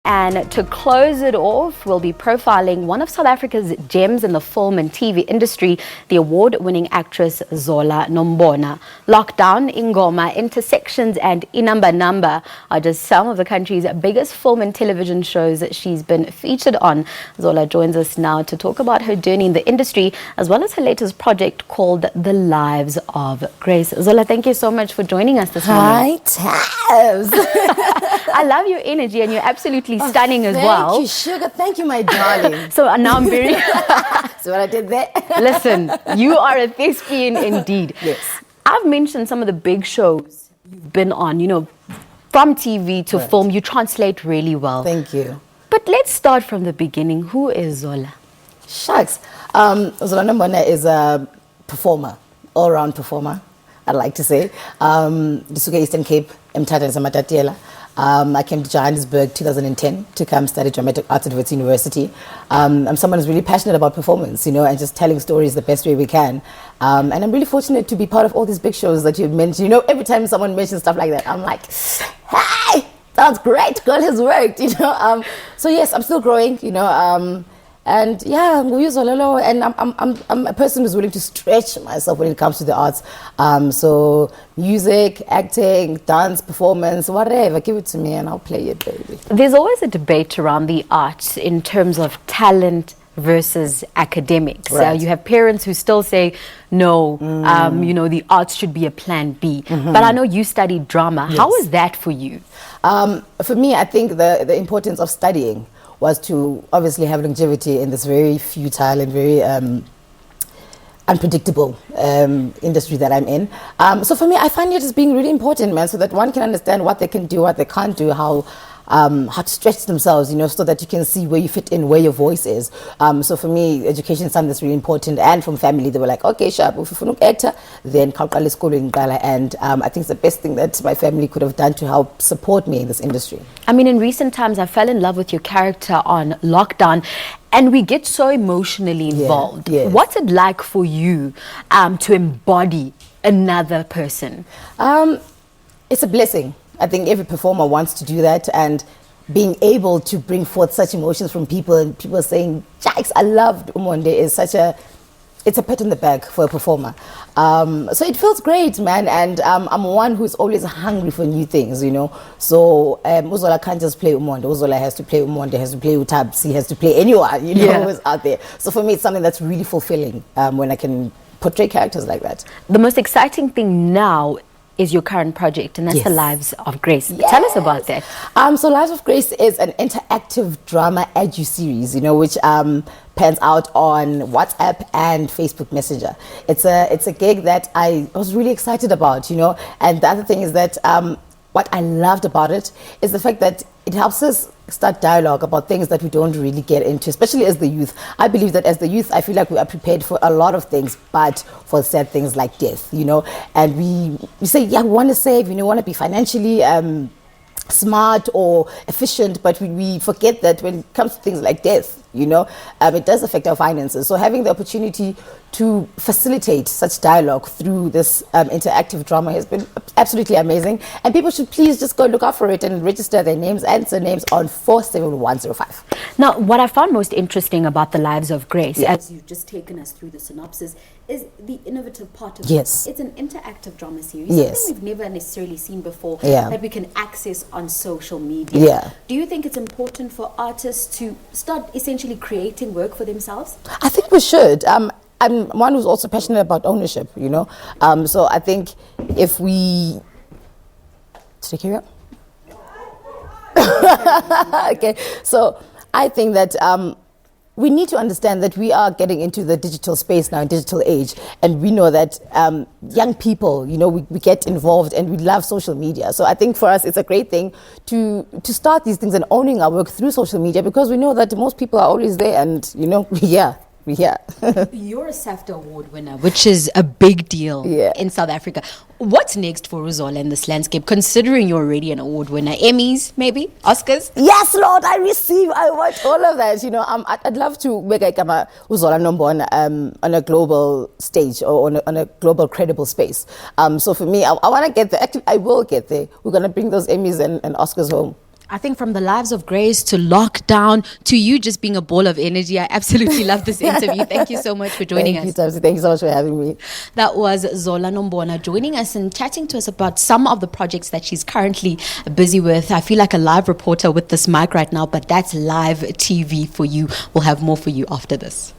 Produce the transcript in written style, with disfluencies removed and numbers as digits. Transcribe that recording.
And to close it off, we'll be profiling one of South Africa's gems in the film and TV industry, the award-winning actress Zola Nombona. Lockdown, Ingoma, Intersections and Inumber Number are just some of the country's biggest film and television shows that she's been featured on. Zola joins us now to talk about her journey in the industry, as well as her latest project called The Lives of Grace. Zola, thank you so much for joining us this morning. Hi, Tabs. I love your energy, and you're absolutely stunning as well. Thank you, sugar. Thank you, my darling. So now I'm very... So what I did there? Listen, you are a thespian indeed. Yes. I've mentioned some of the big shows you've been on, you know, from TV to film. You translate really well. Thank you. But let's start from the beginning. Who is Zola? Shucks. Zola Nombona is a performer, all-round performer, I'd like to say. Disuke Eastern Cape, Mthatha Samatatiela. I came to Johannesburg 2010 to come study dramatic arts at Wits University. I'm someone who's really passionate about performance, you know, and just telling stories the best way we can. And I'm really fortunate to be part of all these big shows that you've mentioned. You know, every time someone mentions stuff like that, I'm like, hey, sounds great, God has worked, you know. So yes, I'm still growing, you know. And yeah, and I'm a person who's willing to stretch myself when it comes to the arts. So music, acting, dance, performance, whatever, give it to me and I'll play it, baby. There's always a debate around the arts in terms of talent versus academics. Right. You have parents who still say, no, you know, the arts should be a plan B. But I know you studied drama. Yes. How is that for you? For me, I think the importance of studying was to obviously have longevity in this very futile and very unpredictable industry that I'm in. So for me, I find it as being really important, man, so that one can understand what they can do, what they can't do, how to stretch themselves, you know, so that you can see where you fit in, where your voice is. So for me, education is something that's really important. And from family, they were like, okay, sharp, if you want to actor, then khawuqale school in Ngqala. And I think it's the best thing that my family could have done to help support me in this industry. I mean, in recent times, I fell in love with your character on Lockdown, and we get so emotionally involved. Yes. What's it like for you to embody another person? It's a blessing. I think every performer wants to do that, and being able to bring forth such emotions from people, and people saying, Jikes, I loved Umonde, is it's a pat on the back for a performer. So it feels great, man, and I'm one who's always hungry for new things, you know. So Uzola can't just play Umonde. Uzola has to play Umonde, has to play Utabsi, has to play anyone, you know, who's out there. So for me, it's something that's really fulfilling when I can portray characters like that. The most exciting thing now is your current project, and that's The Lives of Grace. Tell us about that. So Lives of Grace is an interactive drama edu-series, you know, which pans out on WhatsApp and Facebook Messenger. It's a gig that I was really excited about, you know, and the other thing is that what I loved about it is the fact that it helps us start dialogue about things that we don't really get into, especially as the youth. I believe that as the youth, I feel like we are prepared for a lot of things, but for sad things like death, you know. And we say, yeah, we want to save, you know, want to be financially smart or efficient, but we forget that when it comes to things like death, you know, it does affect our finances. So having the opportunity to facilitate such dialogue through this interactive drama has been absolutely amazing. And people should please just go look out for it and register their names and surnames on 47105. Now, what I found most interesting about The Lives of Grace, as you've just taken us through the synopsis, is the innovative part of it. Yes. It's an interactive drama series, Yes. something we've never necessarily seen before, Yeah. that we can access on social media. Yeah. Do you think it's important for artists to start essentially creating work for themselves? I think we should. I'm one who's also passionate about ownership, you know. So I think if we... Should I carry on? Okay, so I think that we need to understand that we are getting into the digital space now, digital age, and we know that young people, you know, we get involved and we love social media. So I think for us it's a great thing to start these things and owning our work through social media, because we know that most people are always there, and you know, Yeah. You're a SAFTA award winner, which is a big deal in South Africa. What's next for Zola in this landscape, considering you're already an award winner? Emmys, maybe? Oscars? Yes, Lord, I want all of that. You know, I'd love to make a Zola Nombona on a global stage, or on a global credible space. So for me, I want to get there. Actually, I will get there. We're going to bring those Emmys and Oscars home. I think from the lives of Grace to lockdown to you just being a ball of energy, I absolutely love this interview. Thank you so much for joining us. Thank you so much for having me. That was Zola Nombona joining us and chatting to us about some of the projects that she's currently busy with. I feel like a live reporter with this mic right now, but that's live TV for you. We'll have more for you after this.